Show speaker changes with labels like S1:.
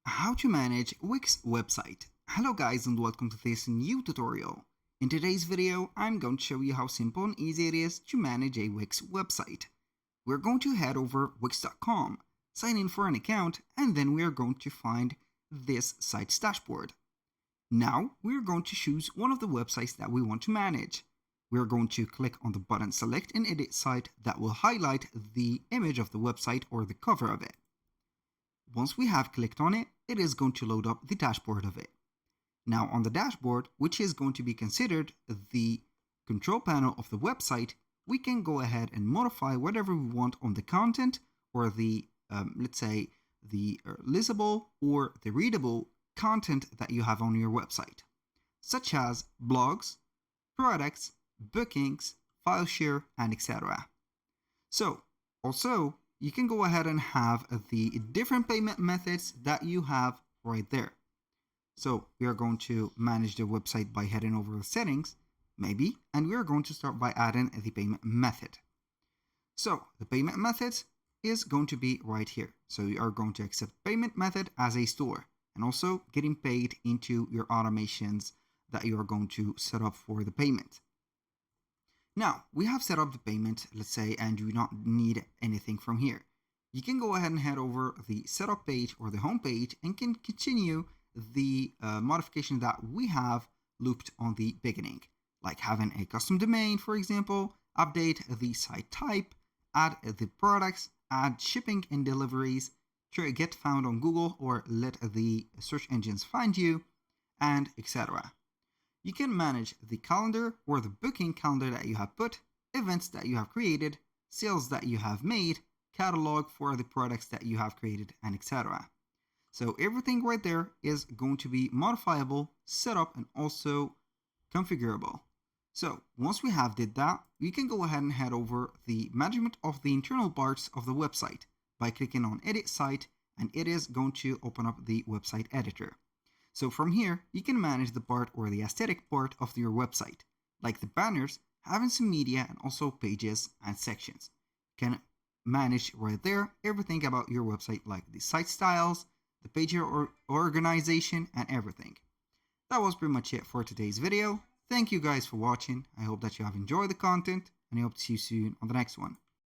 S1: How to manage Wix website. Hello guys and welcome to this new tutorial. In today's video, I'm going to show you how simple and easy it is to manage a Wix website. We're going to head over wix.com, sign in for an account, and then we are going to find this site's dashboard. Now, we're going to choose one of the websites that we want to manage. We're going to click on the button Select and Edit Site that will highlight the image of the website or the cover of it. Once we have clicked on it, it is going to load up the dashboard of it. Now on the dashboard, which is going to be considered the control panel of the website, we can go ahead and modify whatever we want on the content or the, let's say, the listenable or the readable content that you have on your website, such as blogs, products, bookings, file share, and etc. So, also, you can go ahead and have the different payment methods that you have right there. So we are going to manage the website by heading over the settings, maybe, and we are going to start by adding the payment method. So the payment method is going to be right here. So you are going to accept payment method as a store and also getting paid into your automations that you are going to set up for the payment. Now, we have set up the payment, let's say, and do not need anything from here. You can go ahead and head over the setup page or the home page and can continue the modification that we have looped on the beginning, like having a custom domain, for example, update the site type, add the products, add shipping and deliveries, to get found on Google or let the search engines find you, and etc. You can manage the calendar or the booking calendar that you have put, events that you have created, sales that you have made, catalog for the products that you have created, and etc. So everything right there is going to be modifiable, set up, and also configurable. So once we have did that, we can go ahead and head over the management of the internal parts of the website by clicking on Edit Site, and it is going to open up the website editor. So from here, you can manage the part or the aesthetic part of your website, like the banners, having some media and also pages and sections. You can manage right there everything about your website, like the site styles, the page or organization, and everything. That was pretty much it for today's video. Thank you guys for watching. I hope that you have enjoyed the content, and I hope to see you soon on the next one.